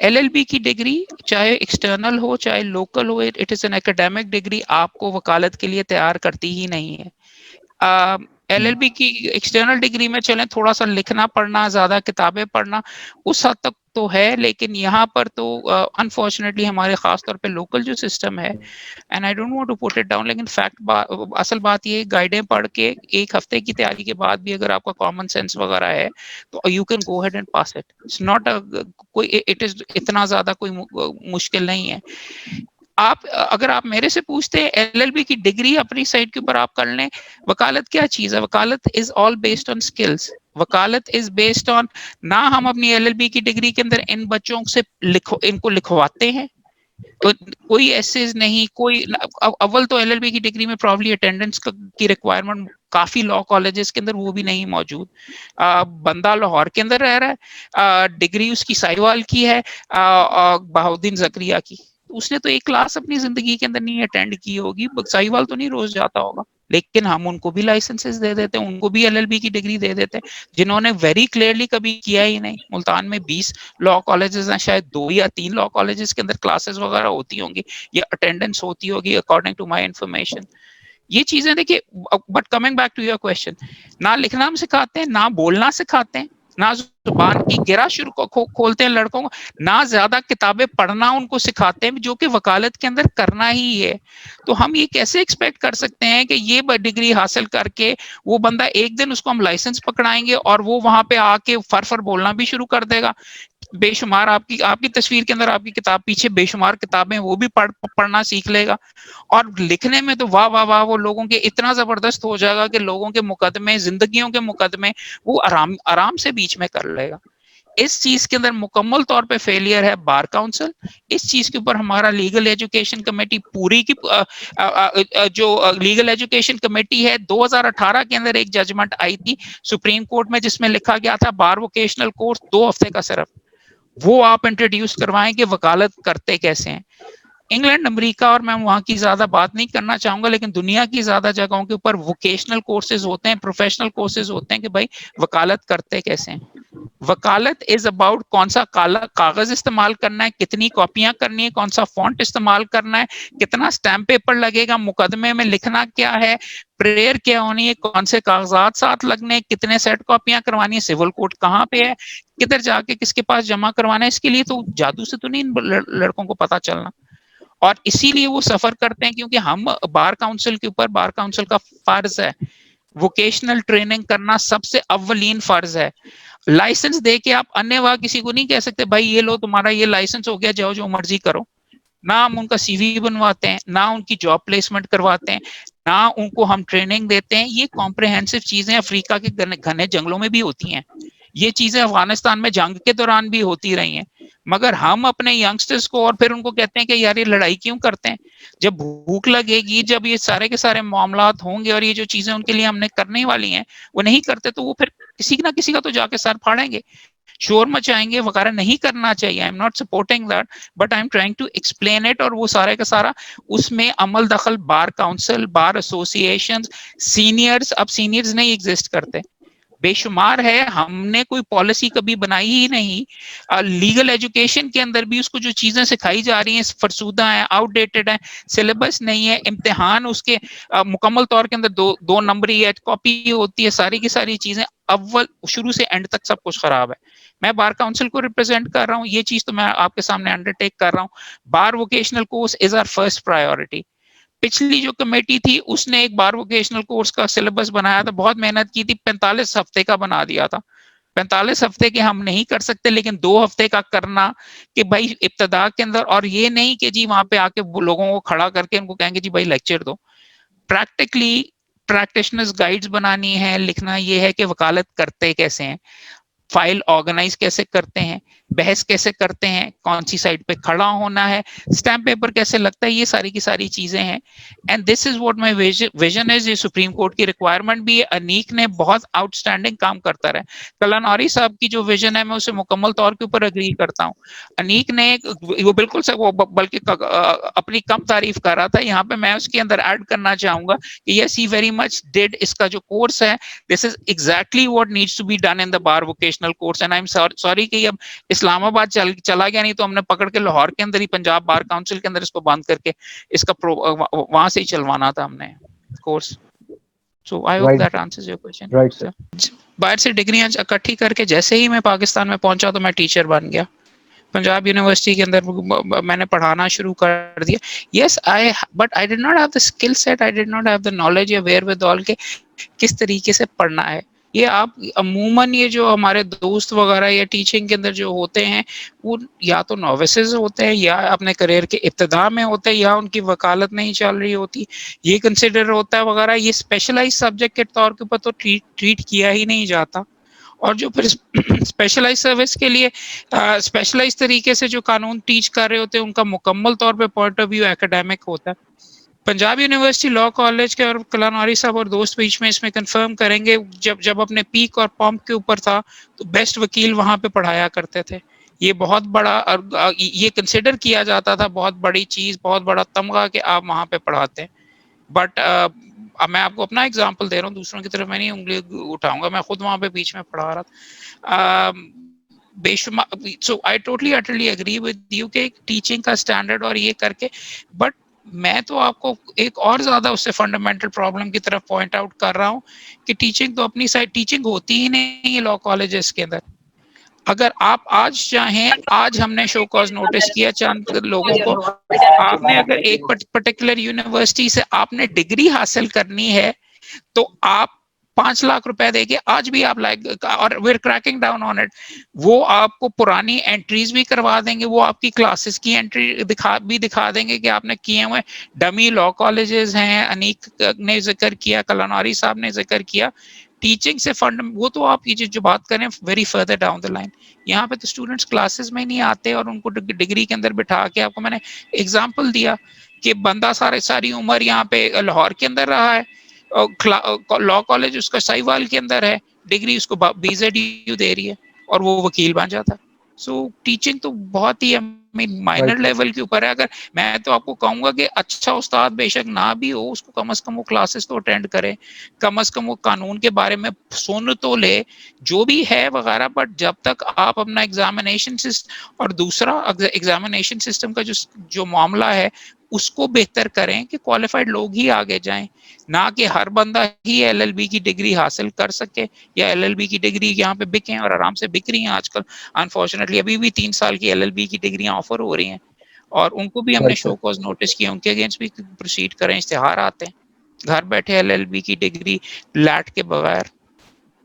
LLB की degree चाहे external हो चाहे लोकल हो, it is an academic degree, आपको वकालत के लिए तैयार करती ही नहीं है। एलएलबी की एक्सटर्नल डिग्री में चलें, थोड़ा सा लिखना पढ़ना, ज्यादा किताबें पढ़ना उस हद तक तो है, लेकिन यहाँ पर तो अनफॉर्चुनेटली हमारे खास तौर पे लोकल जो सिस्टम है, and I don't want to put it down, लेकिन असल बात ये, गाइडें पढ़ के एक हफ्ते की तैयारी के बाद भी अगर आपका कॉमन सेंस वगैरह है तो you can go ahead and pass it. It's not कोई, इट इज इतना ज्यादा कोई मुश्किल नहीं है। आप अगर आप मेरे से पूछते हैं एलएलबी की डिग्री अपनी साइड के ऊपर आप कर लें, वकालत क्या चीज है? वकालत is all based on skills. वकालत इज बेस्ड ऑन, ना हम अपनी एलएलबी की डिग्री के अंदर इन बच्चों से इनको लिखवाते हैं, तो कोई ऐसे नहीं, कोई अव्वल तो एलएलबी की डिग्री में प्रॉब्ली अटेंडेंस की रिक्वायरमेंट काफी लॉ कॉलेजेस के अंदर वो भी नहीं मौजूद। बंदा लाहौर के अंदर रह रहा है, डिग्री उसकी साहिवाल की है, बहाउद्दीन जकरिया की, उसने तो एक क्लास अपनी जिंदगी के अंदर नहीं अटेंड की होगी, साहिवाल तो नहीं रोज जाता होगा, लेकिन हम उनको भी लाइसेंसेस दे देते हैं, उनको भी एलएलबी की डिग्री दे देते हैं, जिन्होंने वेरी क्लियरली कभी किया ही नहीं। मुल्तान में 20 लॉ कॉलेजेस हैं, शायद 2 या 3 लॉ कॉलेजेस के अंदर क्लासेस वगैरह होती होंगी या अटेंडेंस होती होगी अकॉर्डिंग टू माय इंफॉर्मेशन। ये चीजें देखिए, but coming back to your question, ना लिखना हम सिखाते हैं, ना बोलना सिखाते हैं, ना जुबान की गिरा शुरू खोलते हैं लड़कों को, ना ज्यादा किताबें पढ़ना उनको सिखाते हैं, जो कि वकालत के अंदर करना ही है। तो हम ये कैसे एक्सपेक्ट कर सकते हैं कि ये डिग्री हासिल करके वो बंदा एक दिन उसको हम लाइसेंस पकड़ाएंगे और वो वहां पे आके फर बोलना भी शुरू कर देगा? बेशुमार आपकी आपकी तस्वीर के अंदर आपकी किताब पीछे बेशुमार किताबें, वो भी पढ़ना सीख लेगा, और लिखने में तो वाह वाह वाह, वो लोगों के इतना जबरदस्त हो जाएगा कि लोगों के मुकदमे, जिंदगियों के मुकदमे वो आराम आराम से बीच में कर लेगा। इस चीज के अंदर मुकम्मल तौर पे फेलियर है बार काउंसिल। इस चीज के ऊपर हमारा लीगल एजुकेशन कमेटी पूरी की जो लीगल एजुकेशन कमेटी है, 2018 के अंदर एक जजमेंट आई थी सुप्रीम कोर्ट में, जिसमें लिखा गया था बार वोकेशनल कोर्स 2 हफ्ते का सिर्फ, वो आप इंट्रोड्यूस करवाएं कि वकालत करते कैसे हैं। इंग्लैंड, अमेरिका, और मैं वहां की ज्यादा बात नहीं करना चाहूंगा, लेकिन दुनिया की ज्यादा जगहों के ऊपर वोकेशनल कोर्सेज होते हैं, प्रोफेशनल कोर्सेज होते हैं कि भाई वकालत करते कैसे हैं। वकालत इज अबाउट कौन सा कागज इस्तेमाल करना है, कितनी कॉपियां करनी है, कौन सा फॉन्ट इस्तेमाल करना है, कितना स्टैम्प पेपर लगेगा, मुकदमे में लिखना क्या है, प्रेयर क्या होनी है, कौन से कागजात साथ लगने हैं, कितने सेट कॉपियां करवानी है, सिविल कोर्ट कहाँ पे है, किधर जाके किसके पास जमा करवाना है। इसके लिए तो जादू से तो नहीं लड़कों को पता चलना, और इसीलिए वो सफर करते हैं, क्योंकि हम बार काउंसिल के ऊपर, बार काउंसिल का फर्ज है वोकेशनल ट्रेनिंग करना, सबसे अव्वलीन फर्ज है। लाइसेंस दे के आप अन्य किसी को नहीं कह सकते भाई ये लो तुम्हारा ये लाइसेंस हो गया, जाओ जो मर्जी करो। ना हम उनका सीवी बनवाते हैं, ना उनकी जॉब प्लेसमेंट करवाते हैं, ना उनको हम ट्रेनिंग देते हैं। ये कॉम्प्रिहेंसिव चीजें अफ्रीका के घने जंगलों में भी होती हैं, ये चीजें अफगानिस्तान में जंग के दौरान भी होती रही हैं, मगर हम अपने यंगस्टर्स को और फिर उनको कहते हैं कि यार ये लड़ाई क्यों करते हैं? जब भूख लगेगी, जब ये सारे के सारे मामलात होंगे और ये जो चीजें उनके लिए हमने करने वाली हैं वो नहीं करते, तो वो फिर किसी ना किसी का तो जाके सर फाड़ेंगे, शोर मचाएंगे वगैरह। नहीं करना चाहिए, I am not supporting that, but I am trying to explain it. और वो सारे का सारा उसमें अमल दखल bar council, bar association, seniors, अब सीनियर्स नहीं एग्जिस्ट करते, बेशुमार है, हमने कोई पॉलिसी कभी बनाई ही नहीं। लीगल एजुकेशन के अंदर भी उसको जो चीजें सिखाई जा रही हैं फरसूदा है, आउटडेटेड है, सिलेबस नहीं है, इम्तिहान उसके मुकम्मल तौर के अंदर दो नंबरी है, कॉपी होती है, सारी की सारी चीजें अव्वल शुरू से एंड तक सब कुछ खराब है। मैं बार काउंसिल को रिप्रेजेंट कर रहा हूँ, ये चीज तो मैं आपके सामने अंडरटेक कर रहा हूँ। Bar vocational course is our first priority. पिछली जो कमेटी थी उसने एक बार वोकेशनल कोर्स का सिलेबस बनाया था, बहुत मेहनत की थी, 45 हफ्ते का बना दिया था। 45 हफ्ते के हम नहीं कर सकते, लेकिन 2 हफ्ते का करना कि भाई इब्तदा के अंदर, और ये नहीं कि जी वहां पे आके लोगों को खड़ा करके उनको कहेंगे जी भाई लेक्चर दो। प्रैक्टिकली प्रैक्टिशनर्स गाइड्स बनानी है, लिखना ये है कि वकालत करते कैसे हैं, फाइल ऑर्गेनाइज कैसे करते हैं, बहस कैसे करते हैं, कौन सी साइड पे खड़ा होना है, स्टैम्प पेपर कैसे लगता है, ये सारी की सारी चीजें हैं। And this is what my vision is. ये सुप्रीम कोर्ट की रिक्वायरमेंट भी है। अनीक ने बहुत आउटस्टैंडिंग काम करता रहा। कलानौरी साहब की जो विजन है मैं उसे मुकम्मल तौर के ऊपर अग्री करता हूँ। अनीक ने वो बिल्कुल से वो बल्कि अपनी कम तारीफ कर रहा था, यहाँ पे मैं उसके अंदर ऐड करना चाहूंगा कि yes he very much did. इसका जो कोर्स है, this is exactly what needs to be done in the bar vocational course, and I am sorry कि अब इस इस्लामाबाद चला गया, नहीं तो हमने पकड़ के लाहौर के अंदर ही पंजाब बार काउंसिल के अंदर इसको बंद करके इसका वहां से ही चलवाना था हमने course. So I hope that answers your question. बाहर से डिग्रियां इकट्ठी करके जैसे ही मैं पाकिस्तान में पहुंचा तो मैं टीचर बन गया। पंजाब यूनिवर्सिटी के अंदर मैंने पढ़ाना शुरू कर दिया। Yes I, but I did not have the skill set, I did not have the knowledge या वेयरविदऑल के किस तरीके से पढ़ना है। ये आप अमूमन ये जो हमारे दोस्त वगैरह या टीचिंग के अंदर जो होते हैं वो या तो नॉविसेस होते हैं या अपने करियर के इब्तिदा में होते हैं या उनकी वकालत नहीं चल रही होती, ये कंसिडर होता है वगैरह। ये स्पेशलाइज सब्जेक्ट के तौर के ऊपर तो ट्रीट किया ही नहीं जाता। और जो फिर स्पेशलाइज सर्विस के लिए स्पेशलाइज तरीके से जो कानून टीच कर रहे होते हैं उनका मुकम्मल तौर पे पॉइंट ऑफ व्यू एकेडमिक होता है। पंजाब यूनिवर्सिटी लॉ कॉलेज के, और कलानौरी साहब और दोस्त बीच में इसमें कंफर्म करेंगे, जब अपने पीक और पॉम्प के ऊपर था तो बेस्ट वकील वहां पे पढ़ाया करते थे। ये बहुत बड़ा ये कंसिडर किया जाता था, बहुत बड़ी चीज, बहुत बड़ा तमगा कि आप वहां पे पढ़ाते हैं। बट अब मैं आपको अपना एग्जांपल दे रहा हूँ, दूसरों की तरफ मैं नहीं उंगली उठाऊंगा, मैं खुद वहां पे बीच में पढ़ा रहा था। बेशुमार, so I totally utterly agree with you के टीचिंग का स्टैंडर्ड और ये करके, बट मैं तो आपको एक और ज्यादा उससे फंडामेंटल प्रॉब्लम की तरफ पॉइंट आउट कर रहा हूँ कि टीचिंग तो अपनी साइड टीचिंग होती ही नहीं है लॉ कॉलेजेस के अंदर। अगर आप आज चाहें, आज हमने शो कॉज नोटिस किया चंद लोगों को, आपने अगर एक पर्टिकुलर यूनिवर्सिटी से आपने डिग्री हासिल करनी है तो आप 5 लाख रुपए देके आज भी आप लाइक, और we are cracking down on it, वो आपको पुरानी एंट्रीज भी करवा देंगे, वो आपकी क्लासेस की एंट्री दिखा देंगे कि आपने किए हुए डमी लॉ कॉलेजेस हैं। अनीक ने जिक्र किया, कलानौरी साहब ने जिक्र किया, टीचिंग से फंड, वो तो आप ये जो बात करें very further down the line, यहाँ पे तो स्टूडेंट्स क्लासेस में नहीं आते और उनको डिग्री के अंदर बिठा के, आपको मैंने एग्जांपल दिया कि बंदा सारी उम्र यहाँ पे लाहौर के अंदर रहा है, लॉ कॉलेज उसका साहिवाल के अंदर है, डिग्री उसको BZU दे रही है और वो वकील बन जाता है। सो टीचिंग तो बहुत ही माइनर लेवल के ऊपर है। अगर मैं तो आपको कहूंगा कि अच्छा उस्ताद बेशक ना भी हो, उसको कम से कम वो क्लासेस तो अटेंड करे, कम से कम वो कानून के बारे में सुन तो ले जो भी है वगैरह। बट जब तक आप अपना एग्जामिनेशन सिस्टम और दूसरा एग्जामिनेशन सिस्टम का जो मामला है उसको बेहतर करें कि क्वालिफाइड लोग ही आगे जाएं, ना कि हर बंदा ही LLB की डिग्री हासिल कर सके या LLB की डिग्री यहाँ पे बिके और आराम से बिक रही हैं आजकल। अनफॉर्चुनेटली अभी भी 3 साल की LLB की डिग्रियां ऑफर हो रही हैं और उनको भी हमने शो कॉज नोटिस किया, उनके अगेंस्ट भी प्रोसीड करें, इश्तिहार आते हैं घर बैठे LLB की डिग्री लैट के बगैर।